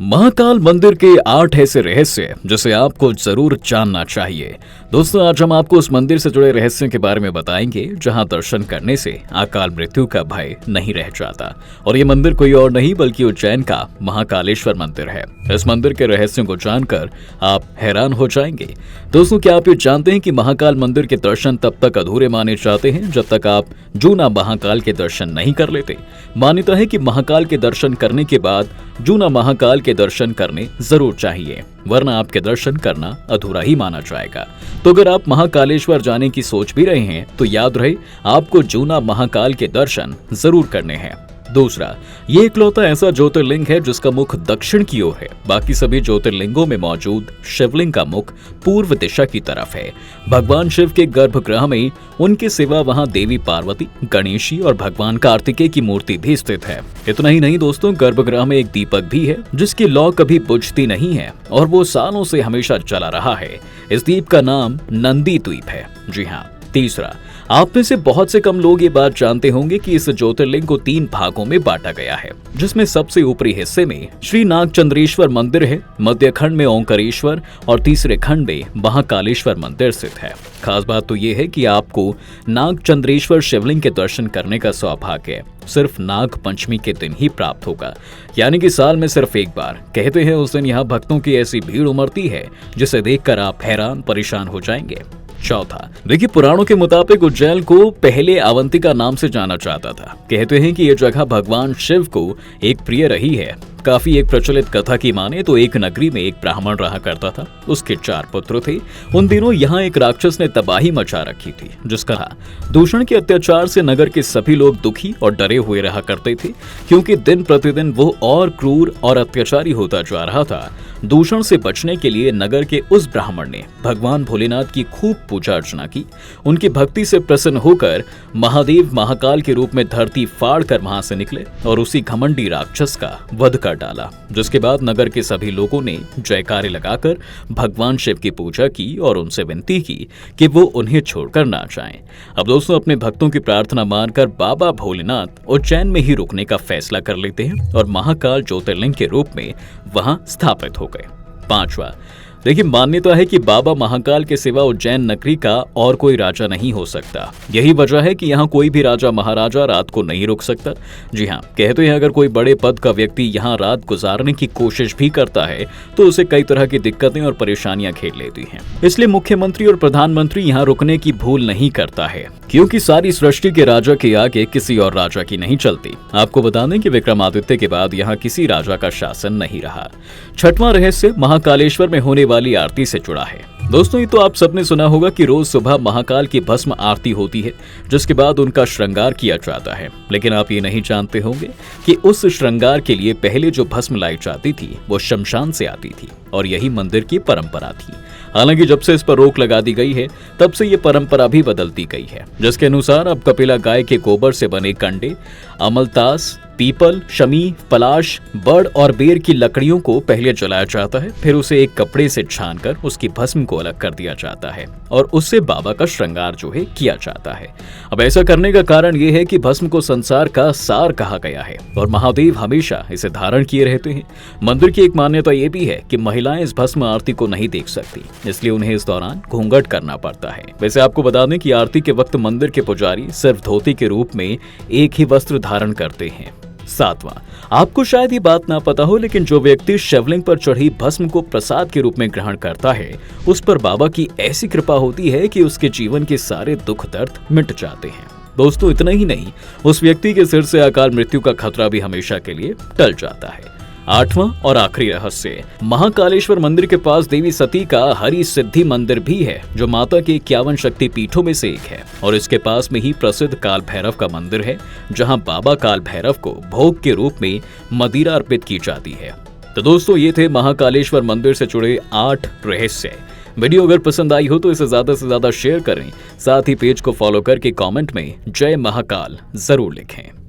महाकाल मंदिर के 8 ऐसे रहस्य जिसे आपको जरूर जानना चाहिए। दोस्तों, आज हम आपको उस मंदिर से जुड़े रहस्यों के बारे में बताएंगे जहां दर्शन करने से अकाल मृत्यु का भय नहीं रह जाता। और ये मंदिर कोई और नहीं बल्कि उज्जैन का महाकालेश्वर मंदिर है। इस मंदिर के रहस्यों को जानकर आप हैरान हो जाएंगे। दोस्तों, क्या आप ये जानते हैं कि महाकाल मंदिर के दर्शन तब तक अधूरे माने जाते हैं जब तक आप जूना महाकाल के दर्शन नहीं कर लेते। मान्यता है कि महाकाल के दर्शन करने के बाद जूना महाकाल के दर्शन करने जरूर चाहिए, वरना आपके दर्शन करना अधूरा ही माना जाएगा। तो अगर आप महाकालेश्वर जाने की सोच भी रहे हैं तो याद रहे, आपको जूना महाकाल के दर्शन जरूर करने हैं। दूसरा, ये इकलौता ऐसा ज्योतिर्लिंग है जिसका मुख दक्षिण की ओर है। बाकी सभी ज्योतिर्लिंगों में मौजूद शिवलिंग का मुख पूर्व दिशा की तरफ है। भगवान शिव के गर्भगृह में उनके सिवा वहां देवी पार्वती, गणेशी और भगवान कार्तिकेय की मूर्ति भी स्थित है। इतना ही नहीं दोस्तों, गर्भगृह में एक दीपक भी है जिसकी लौ कभी बुझती नहीं है और वो सालों से हमेशा जला रहा है। इस दीप का नाम नंदी द्वीप है। जी हाँ। तीसरा, आप में से बहुत से कम लोग ये बात जानते होंगे कि इस ज्योतिर्लिंग को 3 भागों में बांटा गया है, जिसमें सबसे ऊपरी हिस्से में श्री नागचंद्रेश्वर मंदिर है, मध्य खंड में ओंकारेश्वर और तीसरे खंड में महाकालेश्वर मंदिर स्थित है। खास बात तो ये है कि आपको नागचंद्रेश्वर शिवलिंग के दर्शन करने का सौभाग्य सिर्फ नाग पंचमी के दिन ही प्राप्त होगा, यानी कि साल में सिर्फ एक बार। कहते हैं उस दिन यहाँ भक्तों की ऐसी भीड़ उमड़ती है जिसे देखकर आप हैरान परेशान हो जाएंगे। चौथा, देखिए, पुराणों के मुताबिक उज्जैन को पहले अवंतिका नाम से जाना जाता था। कहते हैं कि यह जगह भगवान शिव को एक प्रिय रही है। काफी एक प्रचलित कथा की माने तो एक नगरी में एक ब्राह्मण रहा करता था। उसके 4 पुत्र थे। उन दिनों यहाँ एक राक्षस ने तबाही मचा रखी थी, जिसका दूषण के अत्याचार से नगर के सभी लोग दुखी और डरे हुए रहा करते थे, क्योंकि दिन प्रतिदिन वो और क्रूर और अत्याचारी होता जा रहा था। दूषण से बचने के लिए नगर के उस ब्राह्मण ने भगवान भोलेनाथ की खूब पूजा अर्चना की। उनकी भक्ति से प्रसन्न होकर महादेव महाकाल के रूप में धरती फाड़ कर वहां से निकले और उसी घमंडी राक्षस का वध कर डाला। जिसके बाद नगर के सभी लोगों ने जयकारे लगाकर भगवान शिव की पूजा की और उनसे विनती की कि वो उन्हें छोड़कर ना जाएं। अब दोस्तों, अपने भक्तों की प्रार्थना मानकर बाबा भोलेनाथ उज्जैन में ही रुकने का फैसला कर लेते हैं और महाकाल ज्योतिर्लिंग के रूप में वहां स्थापित हो गए। 5वां, देखिए, मान्यता है कि बाबा महाकाल के सिवा उज्जैन नगरी का और कोई राजा नहीं हो सकता। यही वजह है कि यहाँ कोई भी राजा महाराजा रात को नहीं रुक सकता। जी हाँ, कहते हैं अगर कोई बड़े पद का व्यक्ति यहाँ रात गुजारने की कोशिश भी करता है तो उसे कई तरह की दिक्कतें और परेशानियां घेर लेती हैं। इसलिए मुख्यमंत्री और प्रधानमंत्री यहाँ रुकने की भूल नहीं करता है, क्योंकि सारी सृष्टि के राजा के आगे किसी और राजा की नहीं चलती। आपको बता दें कि विक्रमादित्य के बाद यहाँ किसी राजा का शासन नहीं रहा। 6वां रहस्य महाकालेश्वर में होने वाली आरती से जुड़ा है। दोस्तों, ये तो आप सबने सुना होगा कि रोज सुबह महाकाल की भस्म आरती होती है, जिसके बाद उनका श्रृंगार किया जाता है। लेकिन आप ये नहीं जानते होंगे कि उस श्रृंगार के लिए पहले जो भस्म लाई जाती थी वो शमशान से आती थी और यही मंदिर की परंपरा थी। हालांकि जब से इस पर रोक लगा दी गई है तब से ये परंपरा भी बदलती गई है, जिसके अनुसार अब कपिला गाय के गोबर से बने कंडे, अमलतास, पीपल, शमी, पलाश, बड़ और बेर की लकड़ियों को पहले जलाया जाता है, फिर उसे एक कपड़े से छानकर उसकी भस्म को अलग कर दिया जाता है और उससे बाबा का श्रृंगार जो है किया जाता है। अब ऐसा करने का कारण ये है कि भस्म को संसार का सार कहा गया है और महादेव हमेशा इसे धारण किए रहते हैं। मंदिर की एक मान्यता ये भी है कि महिलाएं इस भस्म आरती को नहीं देख सकती, इसलिए उन्हें इस दौरान घूंघट करना पड़ता है। वैसे आपको बता दें कि आरती के वक्त मंदिर के पुजारी सिर्फ धोती के रूप में एक ही वस्त्र धारण करते हैं। 7वां, आपको शायद ये बात ना पता हो, लेकिन जो व्यक्ति शिवलिंग पर चढ़ी भस्म को प्रसाद के रूप में ग्रहण करता है उस पर बाबा की ऐसी कृपा होती है कि उसके जीवन के सारे दुख दर्द मिट जाते हैं। दोस्तों, इतना ही नहीं, उस व्यक्ति के सिर से अकाल मृत्यु का खतरा भी हमेशा के लिए टल जाता है। 8वां और आखिरी रहस्य, महाकालेश्वर मंदिर के पास देवी सती का हरि सिद्धि मंदिर भी है, जो माता के 51 शक्ति पीठों में से एक है। और इसके पास में ही प्रसिद्ध काल भैरव का मंदिर है, जहां बाबा काल भैरव को भोग के रूप में मदिरा अर्पित की जाती है। तो दोस्तों, ये थे महाकालेश्वर मंदिर से जुड़े 8 रहस्य। वीडियो अगर पसंद आई हो तो इसे ज्यादा से ज्यादा शेयर करें, साथ ही पेज को फॉलो करके कमेंट में जय महाकाल जरूर लिखें।